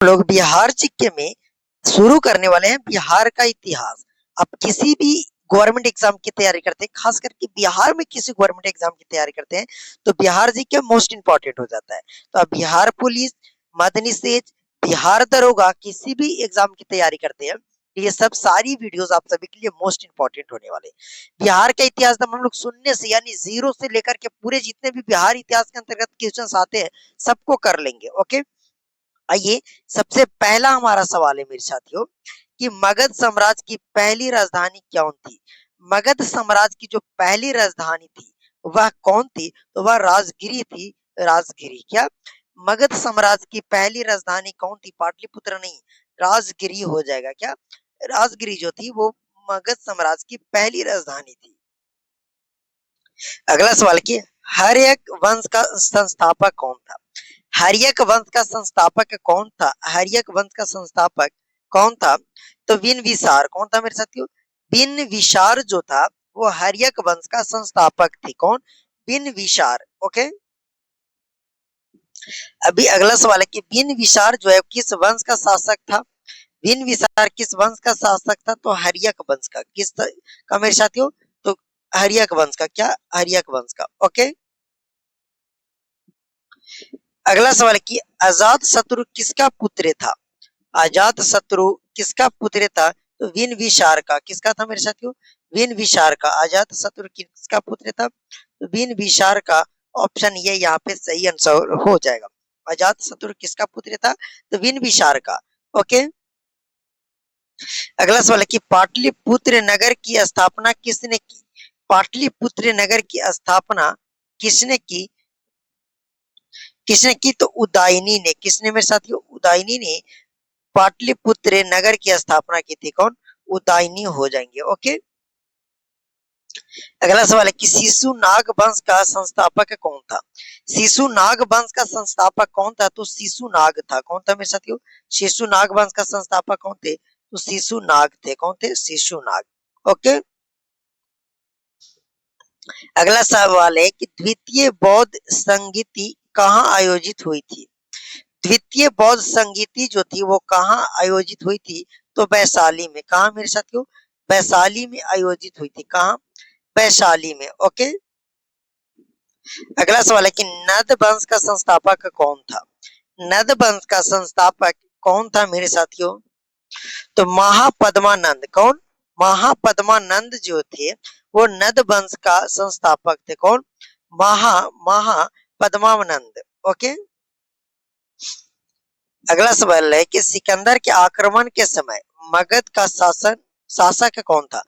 लोग बिहार जीके में शुरू करने वाले हैं बिहार का इतिहास। आप किसी भी गवर्नमेंट एग्जाम की तैयारी करते हैं, खास करके बिहार में किसी गवर्नमेंट एग्जाम की तैयारी करते हैं तो बिहार जीके मोस्ट इंपॉर्टेंट हो जाता है। तो आप बिहार पुलिस, मद्य निषेध, बिहार दरोगा किसी भी एग्जाम की तैयारी करते हैं, ये सब सारी वीडियोस आप सभी के लिए मोस्ट इंपॉर्टेंट होने वाले हैं। बिहार का इतिहास हम लोग शून्य से यानी जीरो से लेकर के पूरे जितने भी बिहार इतिहास के अंतर्गत क्वेश्चन आते हैं सबको कर लेंगे। ओके, आइए सबसे पहला हमारा सवाल है मेरे साथियों कि मगध साम्राज्य की पहली राजधानी कौन थी। मगध साम्राज्य की जो पहली राजधानी थी वह कौन थी, तो वह राजगिरी थी। राजगिरी क्या, मगध साम्राज्य की पहली राजधानी कौन थी, पाटलिपुत्र नहीं, राजगिरी हो जाएगा। क्या, राजगिरी जो थी वो मगध साम्राज्य की पहली राजधानी थी। अगला सवाल की हर्यक वंश का संस्थापक कौन था। हर्यक वंश का संस्थापक कौन था, हर्यक वंश का संस्थापक कौन था, तो बिनविसार कौन था मेरे साथियों, बिनविसार जो था वो हर्यक वंश का संस्थापक थे। कौन, बिनविसार। ओके, अभी अगला सवाल है कि बिनविसार जो है किस वंश का शासक था। बिनविसार किस वंश का शासक था, तो हर्यक वंश का। का मेरे साथियों, तो हर्यक वंश का। क्या, हर्यक वंश का। ओके, अगला सवाल है कि अजात शत्रु किसका पुत्र था। अजात शत्रु किसका पुत्र था, तो बिनविसार का। किसका था मेरे साथियों, बिनविसार का। अजात शत्रु किसका पुत्र था, तो बिनविसार का। ऑप्शन ये यहाँ पे सही आंसर हो जाएगा। अजात शत्रु किसका पुत्र था, तो बिनविसार का। ओके, अगला सवाल है कि पाटलिपुत्र नगर की स्थापना किसने की। पाटलिपुत्र नगर की स्थापना किसने की, किसने की, तो उदयनी ने। किसने मेरे साथियों, उदयनी ने पाटलिपुत्र नगर की स्थापना की थी। कौन, उदयनी हो जाएंगे। ओके, अगला सवाल है कि शिशु नाग वंश का संस्थापक कौन था। शिशु नाग वंश का संस्थापक कौन था, तो शिशु नाग था। कौन था मेरे साथियों, शिशु नाग वंश का संस्थापक कौन थे, तो शिशु नाग थे। कौन थे, शिशु नाग। ओके, अगला सवाल है कि द्वितीय बौद्ध संगीति कहाँ आयोजित हुई थी। द्वितीय बौद्ध संगीति जो थी वो कहाँ आयोजित हुई थी, तो वैशाली में। कहा मेरे साथियों, वैशाली में आयोजित हुई थी। कहा, वैशाली में। ओके, अगला सवाल है कि नद वंश का संस्थापक कौन था। नद वंश का संस्थापक कौन था मेरे साथियों, तो महापद्मानंद। कौन, महापद्मानंद जो थे वो नद वंश का संस्थापक थे। कौन, महापद्मानंद। ओके, अगला सवाल है कि सिकंदर के आक्रमण के समय मगध का शासक कौन था।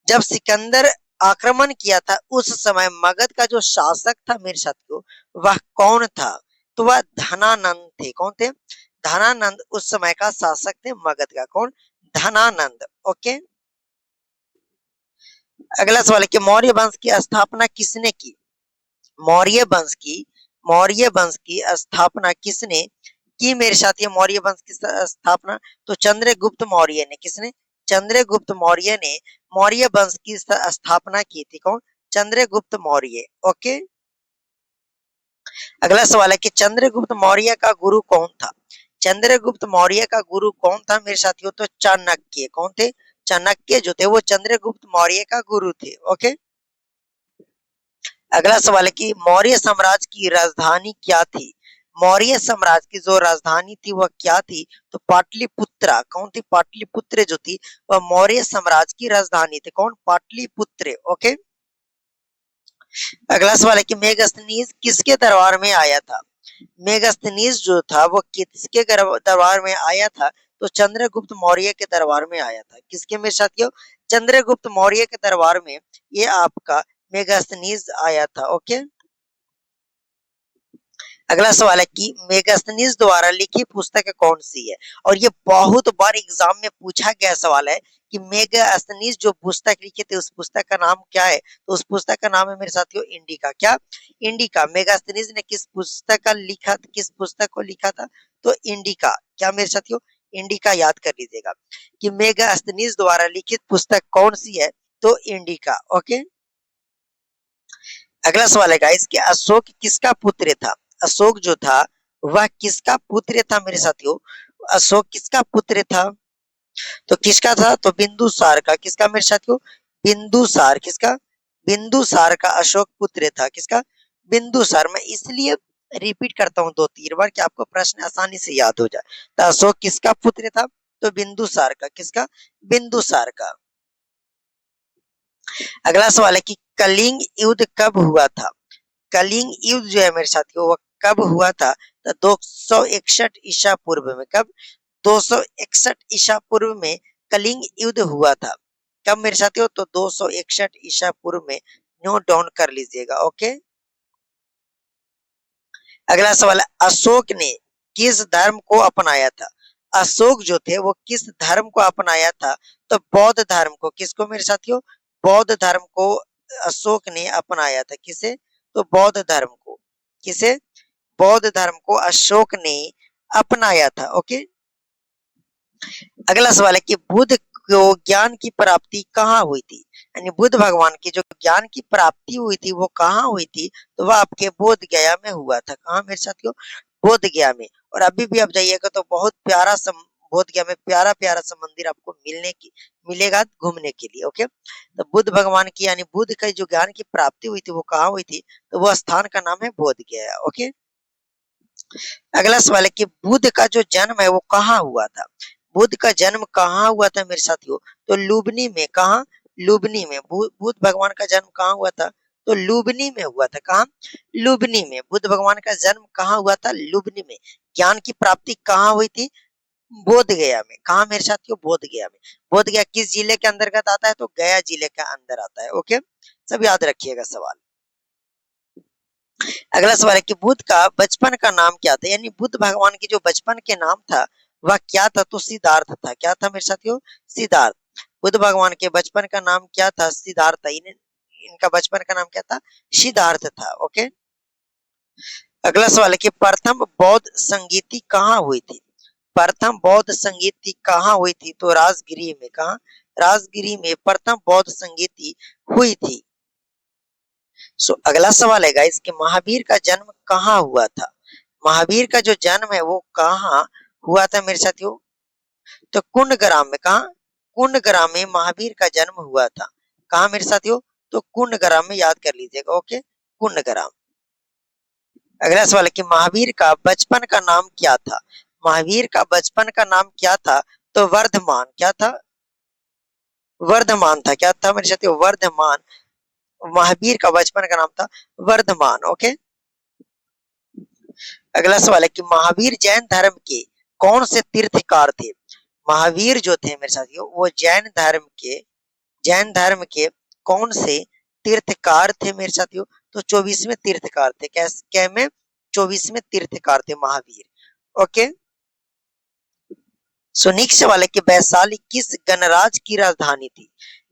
जब सिकंदर आक्रमण किया था उस समय मगध का जो शासक था मेरे साथियों वह कौन था, तो वह धनानंद थे। कौन थे, धनानंद उस समय का शासक थे मगध का। कौन, धनानंद। ओके, अगला सवाल है कि मौर्य वंश की स्थापना किसने की। मौर्य वंश की, मौर्य वंश की स्थापना किसने की मेरे साथियों, मौर्य वंश की स्थापना तो चंद्रगुप्त मौर्य ने। किसने, चंद्रगुप्त मौर्य ने मौर्य वंश की स्थापना की थी। कौन, चंद्रगुप्त मौर्य। ओके, अगला सवाल है कि चंद्रगुप्त मौर्य का गुरु कौन था। चंद्रगुप्त मौर्य का गुरु कौन था मेरे साथियों, तो चाणक्य। कौन थे, चाणक्य जो थे वो चंद्रगुप्त मौर्य का गुरु थे। ओके, अगला सवाल है कि मौर्य साम्राज्य की राजधानी क्या थी। मौर्य साम्राज्य की जो राजधानी थी वह क्या थी, तो पाटलिपुत्रा। कौन थी, पाटलिपुत्र जो थी वह मौर्य साम्राज्य की राजधानी थी। कौन, पाटलिपुत्र। ओके, अगला सवाल है कि मेगास्थनीज किसके दरबार में आया था। मेगास्थनीज जो था वो किसके दरबार में आया था, तो चंद्रगुप्त मौर्य के दरबार में आया था। किसके मेरे साथियों, चंद्रगुप्त मौर्य के दरबार में ये आपका मेगास्थनीज आया था। ओके, अगला सवाल है कि मेगास्थनीज द्वारा लिखी पुस्तक कौन सी है, और ये बहुत बार एग्जाम में पूछा गया सवाल है कि मेगास्थनीज जो पुस्तक लिखी थी उस पुस्तक का नाम क्या है, तो उस पुस्तक का नाम है मेरे साथियों इंडिका। क्या, इंडिका। मेगास्थनीज ने किस पुस्तक का लिखा, किस पुस्तक को लिखा था, तो इंडिका। क्या मेरे साथियों, इंडिका याद कर लीजिएगा कि मेगास्थनीज द्वारा लिखित पुस्तक कौन सी है, तो इंडिका। ओके, अगला सवाल है गाइस कि अशोक किसका पुत्र था। अशोक जो था वह किसका पुत्र था मेरे साथियों, अशोक किसका पुत्र था? तो किसका था? तो बिंदुसार का। किसका मेरे साथियों? बिंदुसार। किसका? बिंदुसार का अशोक पुत्र था। किसका? बिंदुसार। मैं इसलिए रिपीट करता हूँ 2-3 बार कि आपको प्रश्न आसानी से याद हो जाए। तो अशोक किसका पुत्र था? तो बिंदुसार का। किसका? बिंदुसार का। अगला सवाल है कि कलिंग युद्ध कब हुआ था? कलिंग युद्ध जो है मेरे साथियों वो कब हुआ था? तो 261 ईसा पूर्व में। कब? 261 ईसा पूर्व में कलिंग युद्ध हुआ था। कब मेरे साथियों? तो 261 ईसा पूर्व में। नोट डाउन कर लीजिएगा। ओके। अगला सवाल है अशोक ने किस धर्म को अपनाया था? अशोक जो थे वो किस धर्म को अपनाया था? तो बौद्ध धर्म को। किसको मेरे साथियों? बौद्ध धर्म को अशोक ने अपनाया था। किसे? तो बौद्ध धर्म को। किसे? बौद्ध धर्म को अशोक ने अपनाया था। ओके। अगला सवाल है कि बुद्ध को ज्ञान की प्राप्ति कहाँ हुई थी? यानी बुद्ध भगवान की जो ज्ञान की प्राप्ति हुई थी वो कहाँ हुई थी? तो वह आपके बोध गया में हुआ था। कहाँ मेरे साथियों? बोध गया में। और अभी भी आप जाइएगा तो बहुत प्यारा बोध गया में प्यारा प्यारा सा मंदिर आपको मिलेगा घूमने के लिए। ओके। तो बुद्ध भगवान की यानी बुद्ध का जो ज्ञान की प्राप्ति हुई थी वो कहाँ हुई थी? तो वह स्थान का नाम है बोध गया। ओके। अगला सवाल है कि बुद्ध का जो जन्म है वो कहाँ हुआ था? बुद्ध का जन्म कहाँ हुआ था मेरे साथियों? तो लुबनी में। कहाँ? लुबनी में। बुद्ध भगवान का जन्म कहाँ हुआ था? तो लुबनी में हुआ था। कहाँ? लुबनी में। बुद्ध भगवान का जन्म कहाँ हुआ था? लुबनी में। ज्ञान की प्राप्ति कहाँ हुई थी? बोध गया में। कहाँ मेरे साथियों? बोध गया में। बोध गया किस जिले के अंतर्गत आता है? तो गया जिले के अंदर आता है। ओके। सब याद रखिएगा सवाल। अगला सवाल है कि बुद्ध का बचपन का नाम क्या था? यानी बुद्ध भगवान की जो बचपन के नाम था वह क्या था? तो सिद्धार्थ था। क्या था मेरे साथियों? सिद्धार्थ। बुद्ध भगवान के बचपन का नाम क्या था? सिद्धार्थ था। इनका बचपन का नाम क्या था? सिद्धार्थ था। ओके। अगला सवाल है कि प्रथम बौद्ध संगीति कहाँ हुई थी? प्रथम बौद्ध संगीति कहाँ हुई थी? तो राजगिरी में। कहाँ? राजगिरी में प्रथम बौद्ध संगीति हुई थी। अगला सवाल है गाइस कि महावीर का जन्म कहाँ हुआ था? महावीर का जो जन्म है वो कहाँ हुआ था मेरे साथियों? तो कुंडग्राम में। कहाँ? कुंडग्राम में महावीर का जन्म हुआ था। कहाँ मेरे साथियों? तो कुंडग्राम में। याद कर लीजिएगा। ओके। कुंडग्राम। अगला सवाल है कि महावीर का बचपन का नाम क्या था? महावीर का बचपन का नाम क्या था? तो वर्धमान। क्या था? वर्धमान था। क्या था मेरे साथियों? वर्धमान। महावीर का बचपन का नाम था वर्धमान। ओके। अगला सवाल है कि महावीर जैन धर्म के कौन से तीर्थकार थे? महावीर जो थे मेरे साथियों वो जैन धर्म के कौन से तीर्थकार थे मेरे साथियों? तो 24वें तीर्थकार थे। क्या में? 24वें तीर्थकार थे महावीर। ओके। नेक्स्ट सवाल है कि वैशाली किस गणराज्य की राजधानी थी?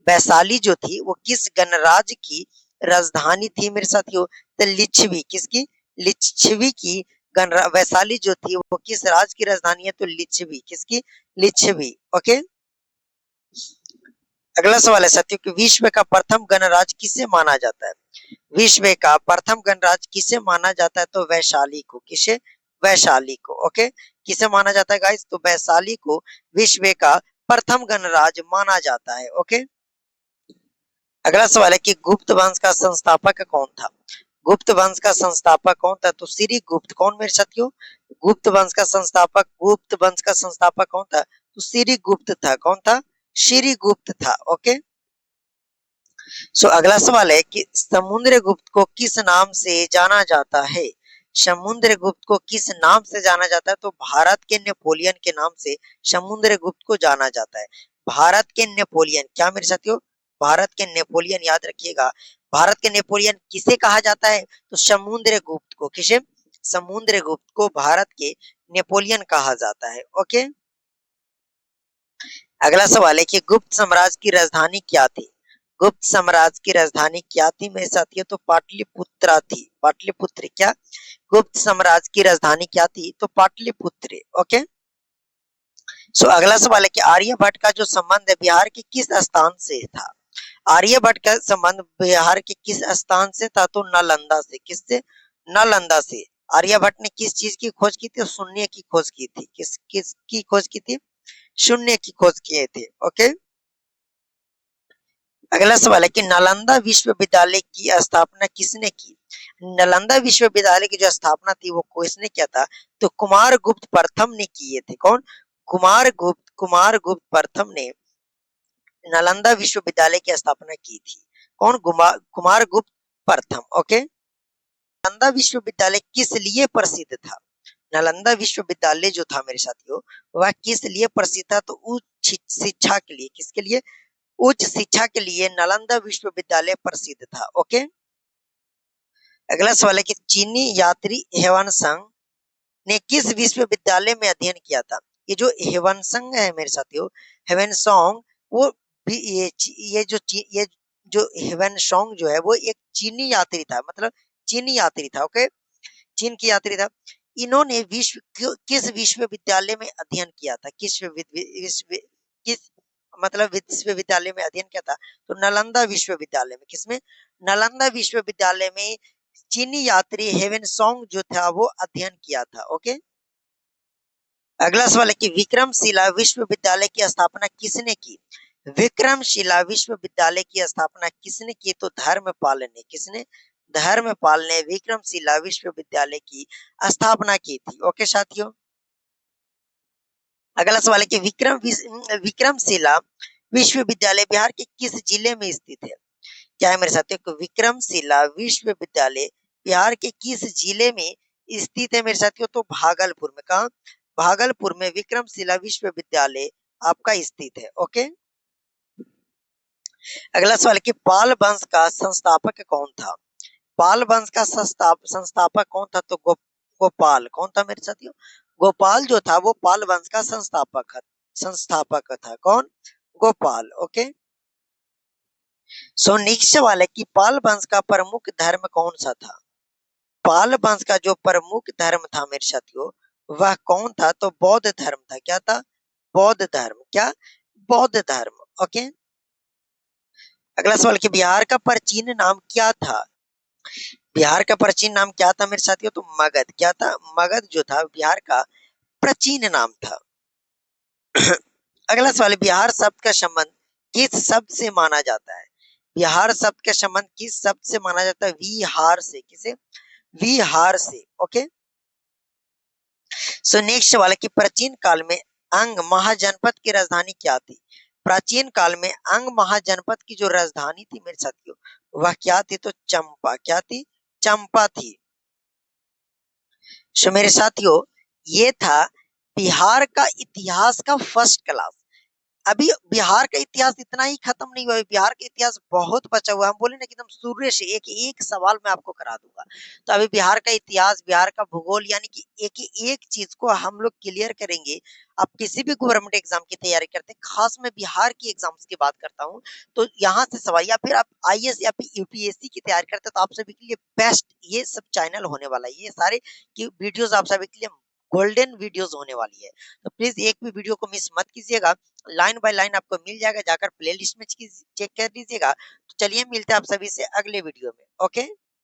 वैशाली जो थी वो किस गणराज्य की राजधानी थी मेरे साथियों? तो लिच्छवी। किसकी? लिच्छवी की। वैशाली जो थी वो किस राज्य की राजधानी है? तो लिच्छवी। किसकी? लिच्छवी। ओके। अगला सवाल है साथियों कि विश्व का प्रथम गणराज्य किसे माना जाता है? विश्व का प्रथम गणराज्य किसे माना जाता है? तो वैशाली को। किसे? वैशाली को। ओके। किसे माना जाता है गाइस? तो वैशाली को विश्व का प्रथम गणराज्य माना जाता है। ओके। अगला सवाल है कि गुप्त वंश का संस्थापक कौन था? गुप्त वंश का संस्थापक कौन था? तो श्री गुप्त। कौन मेरे साथियों? गुप्त वंश का संस्थापक कौन था? तो श्री गुप्त था। कौन था? श्री गुप्त था। ओके। अगला सवाल है कि समुद्रगुप्त को किस नाम से जाना जाता है? समुद्रगुप्त को किस नाम से जाना जाता है? तो भारत के नेपोलियन के नाम से समुद्रगुप्त को जाना जाता है। भारत के नेपोलियन। क्या मेरे साथियों? भारत के नेपोलियन। याद रखिएगा। भारत के नेपोलियन किसे कहा जाता है? तो समुद्रगुप्त को। किसे? समुद्रगुप्त को भारत के नेपोलियन कहा जाता है। ओके। अगला सवाल है कि गुप्त साम्राज्य की राजधानी क्या थी? गुप्त साम्राज्य की राजधानी क्या थी मेरे साथियों? तो पाटलिपुत्रा थी। पाटलिपुत्र। क्या? गुप्त साम्राज्य की राजधानी क्या थी? तो पाटलिपुत्र। ओके। अगला सवाल है कि आर्यभट्ट का जो संबंध है बिहार के किस स्थान से था? आर्यभट्ट का संबंध बिहार के किस स्थान से था? तो नालंदा से। किससे? नालंदा से। आर्यभट्ट ने किस चीज की खोज की थी? शून्य की खोज की थी। किस की खोज की थी? शून्य की खोज किए थे। ओके। अगला सवाल है कि नालंदा विश्वविद्यालय की स्थापना किसने की? नालंदा विश्वविद्यालय की जो स्थापना थी वो किसने किया था? तो कुमारगुप्त प्रथम ने किए थे। कौन? कुमारगुप्त प्रथम ने नालंदा विश्वविद्यालय की स्थापना की थी। कौन? कुमारगुप्त प्रथम। ओके। नालंदा विश्वविद्यालय किस लिए प्रसिद्ध था? नालंदा विश्वविद्यालय जो था मेरे साथियों, वह किस लिए प्रसिद्ध था? तो उच्च शिक्षा के लिए। किसके लिए? उच्च शिक्षा के लिए नालंदा विश्वविद्यालय प्रसिद्ध था। ओके। अगला सवाल है कि चीनी यात्री ह्वेनसांग ने किस विश्वविद्यालय में अध्ययन किया था? ये जो ह्वेनसांग है मेरे साथियों, ह्वेनसांग, वो ये जो ह्वेनसांग जो है वो एक चीनी यात्री था, मतलब चीनी यात्री था। ओके। चीन की यात्री था। इन्होंने किस विश्वविद्यालय में अध्ययन किया था? किस मतलब विश्वविद्यालय में अध्ययन किया था? तो नालंदा विश्वविद्यालय में। किसमें? नालंदा विश्वविद्यालय में चीनी यात्री हेवेनसोंग जो था वो अध्ययन किया था। ओके। अगला सवाल है कि विक्रमशिला विश्वविद्यालय की स्थापना किसने की? विक्रमशिला विश्वविद्यालय की स्थापना किसने की? तो धर्मपाल ने। किसने? धर्मपाल ने विक्रमशिला विश्वविद्यालय की स्थापना की थी। ओके साथियों। अगला सवाल है कि विक्रमशिला विश्वविद्यालय बिहार के किस जिले में स्थित है? क्या है मेरे साथियों? विक्रमशिला विश्वविद्यालय बिहार के किस जिले में स्थित है मेरे साथियों? तो भागलपुर में। कहा? भागलपुर में विक्रमशिला विश्वविद्यालय आपका स्थित है। ओके। अगला सवाल है कि पाल वंश का संस्थापक कौन था? पाल वंश का संस्थापक कौन था? तो गोपाल। कौन था मेरे साथियों? गोपाल जो था वो पाल वंश का संस्थापक था। कौन? गोपाल। ओके। सो नेक्स्ट सवाल है कि पाल वंश का प्रमुख धर्म कौन सा था? पाल वंश का जो प्रमुख धर्म था मेरे साथियों, वह कौन था? तो बौद्ध धर्म था। क्या था? बौद्ध धर्म। क्या? बौद्ध धर्म। ओके। अगला सवाल कि बिहार का प्राचीन नाम क्या था? बिहार का प्राचीन नाम क्या था मेरे साथियों? तो मगध। क्या था? मगध जो था बिहार का प्राचीन नाम था। अगला सवाल, बिहार शब्द का संबंध किस शब्द से माना जाता है? बिहार शब्द का संबंध किस शब्द से माना जाता है? विहार से। किसे? विहार से। ओके। सो नेक्स्ट सवाल है कि प्राचीन काल में अंग महाजनपद की राजधानी क्या थी? प्राचीन काल में अंग महाजनपद की जो राजधानी थी मेरे साथियों, वह क्या थी? तो चंपा। क्या थी? चंपा थी। सो मेरे साथियों, ये था बिहार का इतिहास का फर्स्ट क्लास। अभी बिहार का इतिहास इतना ही खत्म नहीं हुआ है, बिहार का इतिहास बहुत बचा हुआ है। हम बोले ना कि एकदम शुरू से एक एक सवाल मैं आपको करा दूंगा। तो अभी बिहार का इतिहास, बिहार का भूगोल, यानी कि एक एक चीज को हम लोग क्लियर करेंगे। आप किसी भी गवर्नमेंट एग्जाम की तैयारी करते हैं, खास मैं बिहार की एग्जाम्स की बात करता हूँ, तो यहाँ से सवाल, या फिर आप आईएएस या फिर यूपीएससी की तैयारी करते हैं, तो आप सभी के लिए बेस्ट ये सब चैनल होने वाला है। ये सारे की वीडियोस आप सभी के लिए गोल्डन वीडियोस होने वाली है। तो प्लीज एक भी वीडियो को मिस मत कीजिएगा। लाइन बाय लाइन आपको मिल जाएगा, जाकर प्लेलिस्ट में चेक कर लीजिएगा। तो चलिए मिलते हैं आप सभी से अगले वीडियो में। ओके।